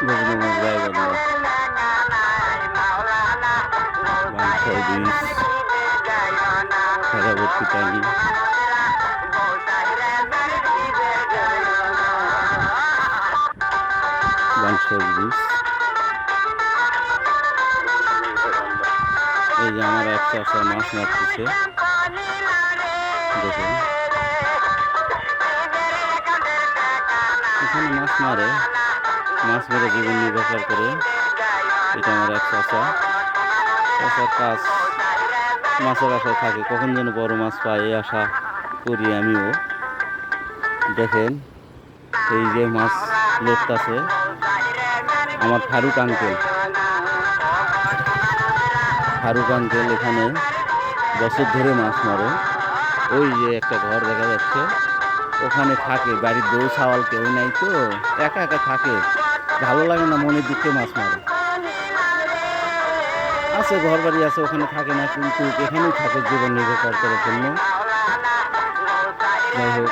Gobindaganj Gaibandha বাঞ্ছাই bridge খেরাবর্তী পানি বাঞ্ছাই bridge. এই যে আমার এক চাষা মাছ মারতেছে, দেখুন এখানে মাছ মারে, মাছ মেরে জীবন নির্বাহ করে। এটা আমার এক চাষা, চাষার কাজ মাছের আশায় থাকে, কখন যেন বড় মাছ পায় এই আশা করি আমিও। দেখেন এই যে মাছ লোডটাছে আমার ফারুক আঙ্কেল। ফারুক আঙ্কেল এখানে বছর ধরে মাছ মারে। ওই যে একটা ঘর দেখা যাচ্ছে, ওখানে থাকে, বাড়ির বউ ছাওয়াল কেউ নাই তো, একা একা থাকে, ভালো লাগে না, মনের দিকে মাছ মারে। আছে ঘর বাড়ি আছে, ওখানে থাকে না, কিন্তু এখানেই থাকে জীবন নির্বাহ করার জন্য। যাই হোক,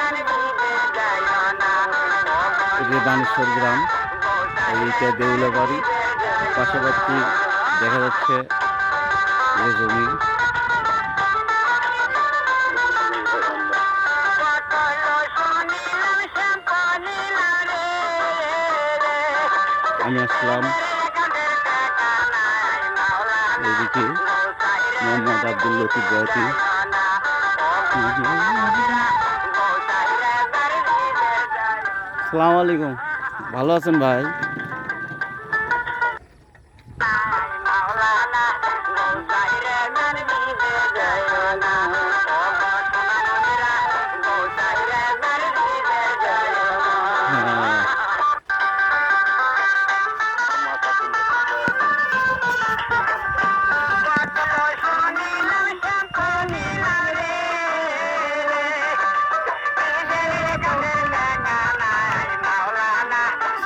এটা বানেশ্বর গ্রাম, এইটা দেউলা বাড়ি, পাশাপাশি দেখা যাচ্ছে যে জমি। আমি আসলাম এদিকে মোহাম্মদ আব্দুল লতিফ বয়াতি। আসসালামু আলাইকুম, ভালো আছেন ভাই?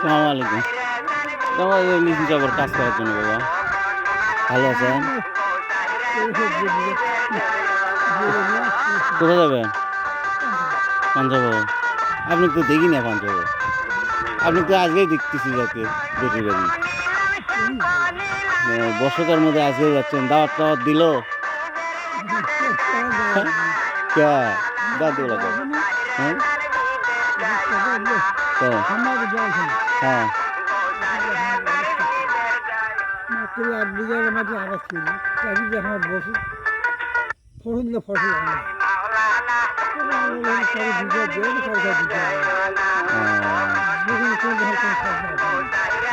আসসালামু আলাইকুম, আমার লিচু চাপের কাজ করার জন্য। বাবা ভালো আছেন? কোথায় যাবেন? পাঞ্জাব? আপনি তো দেখি না পাঞ্জাব, আপনি তো আজকেই দেখতেছি যাতে বেটি বাড়ি বর্ষকার মধ্যে আজকে যাচ্ছেন। দাওয়াত টাওয়াত দিল কে? দাদু লাগে হ্যাঁ হ্যাঁ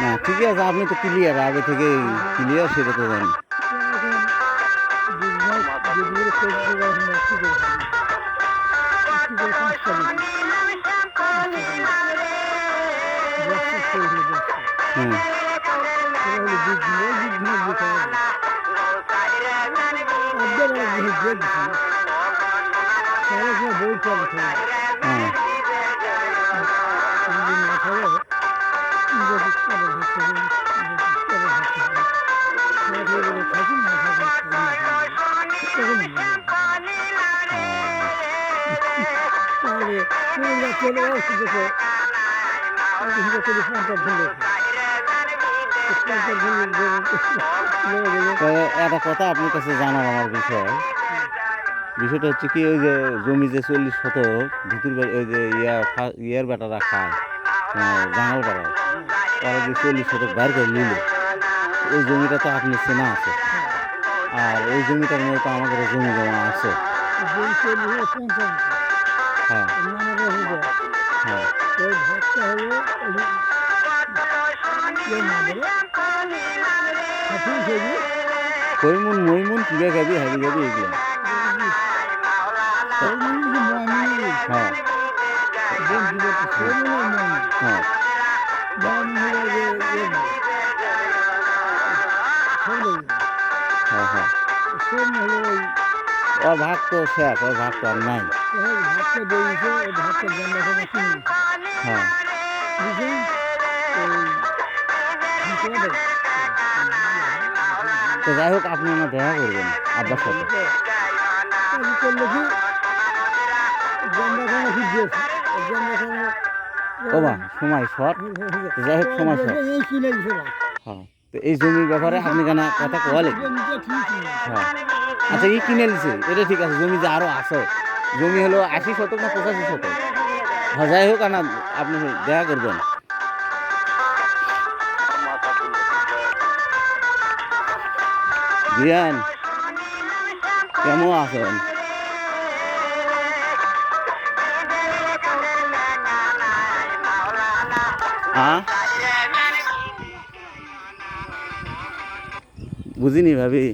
না ঠিক আছে, আপনি তো ক্লিয়ার, আগে থেকে ক্লিয়ার, সেটা তো জানি। হুম একটা কথা আপনার কাছে জানার আমার বিষয়টা হচ্ছে কি, ওই যে জমি যে 40 শতক ভিতর ওই যে ইয়ার বেটারা খায়, জাঙাল বেড়া, ওরা যে 40 শতক বাইর করে নিল, ওই জমিটা তো আপনি চেনা আছে, আর ওই জমিটার মধ্যে তো আমাদের জমি জমা আছে। হ্যাঁ হ্যাঁ কইমুন মইমুন কিবা খাবি হাবি যাবি এগুলো। হ্যাঁ হ্যাঁ হ্যাঁ হ্যাঁ ওর ভাগ তো শেষ, ওর ভাগ তো আর নাই। হ্যাঁ তো যাই হোক, আপনি আমার দেখা করবেন আব্বার সাথে। ওবা সময় শর্ট যাই হোক সময় শর্ট হ্যাঁ তো এই জমির ব্যাপারে আপনি কেন কথা কোয়া লাগবে হ্যাঁ আচ্ছা ই কিনে নিছে এটা ঠিক আছে জমি যে আরও আছে জমি হলো 80 শতক না 85 শতক হ্যাঁ যাই হোক না আপনি দেখা করবেন বিয়ান কেমন আছেন বুঝিনি ভাবি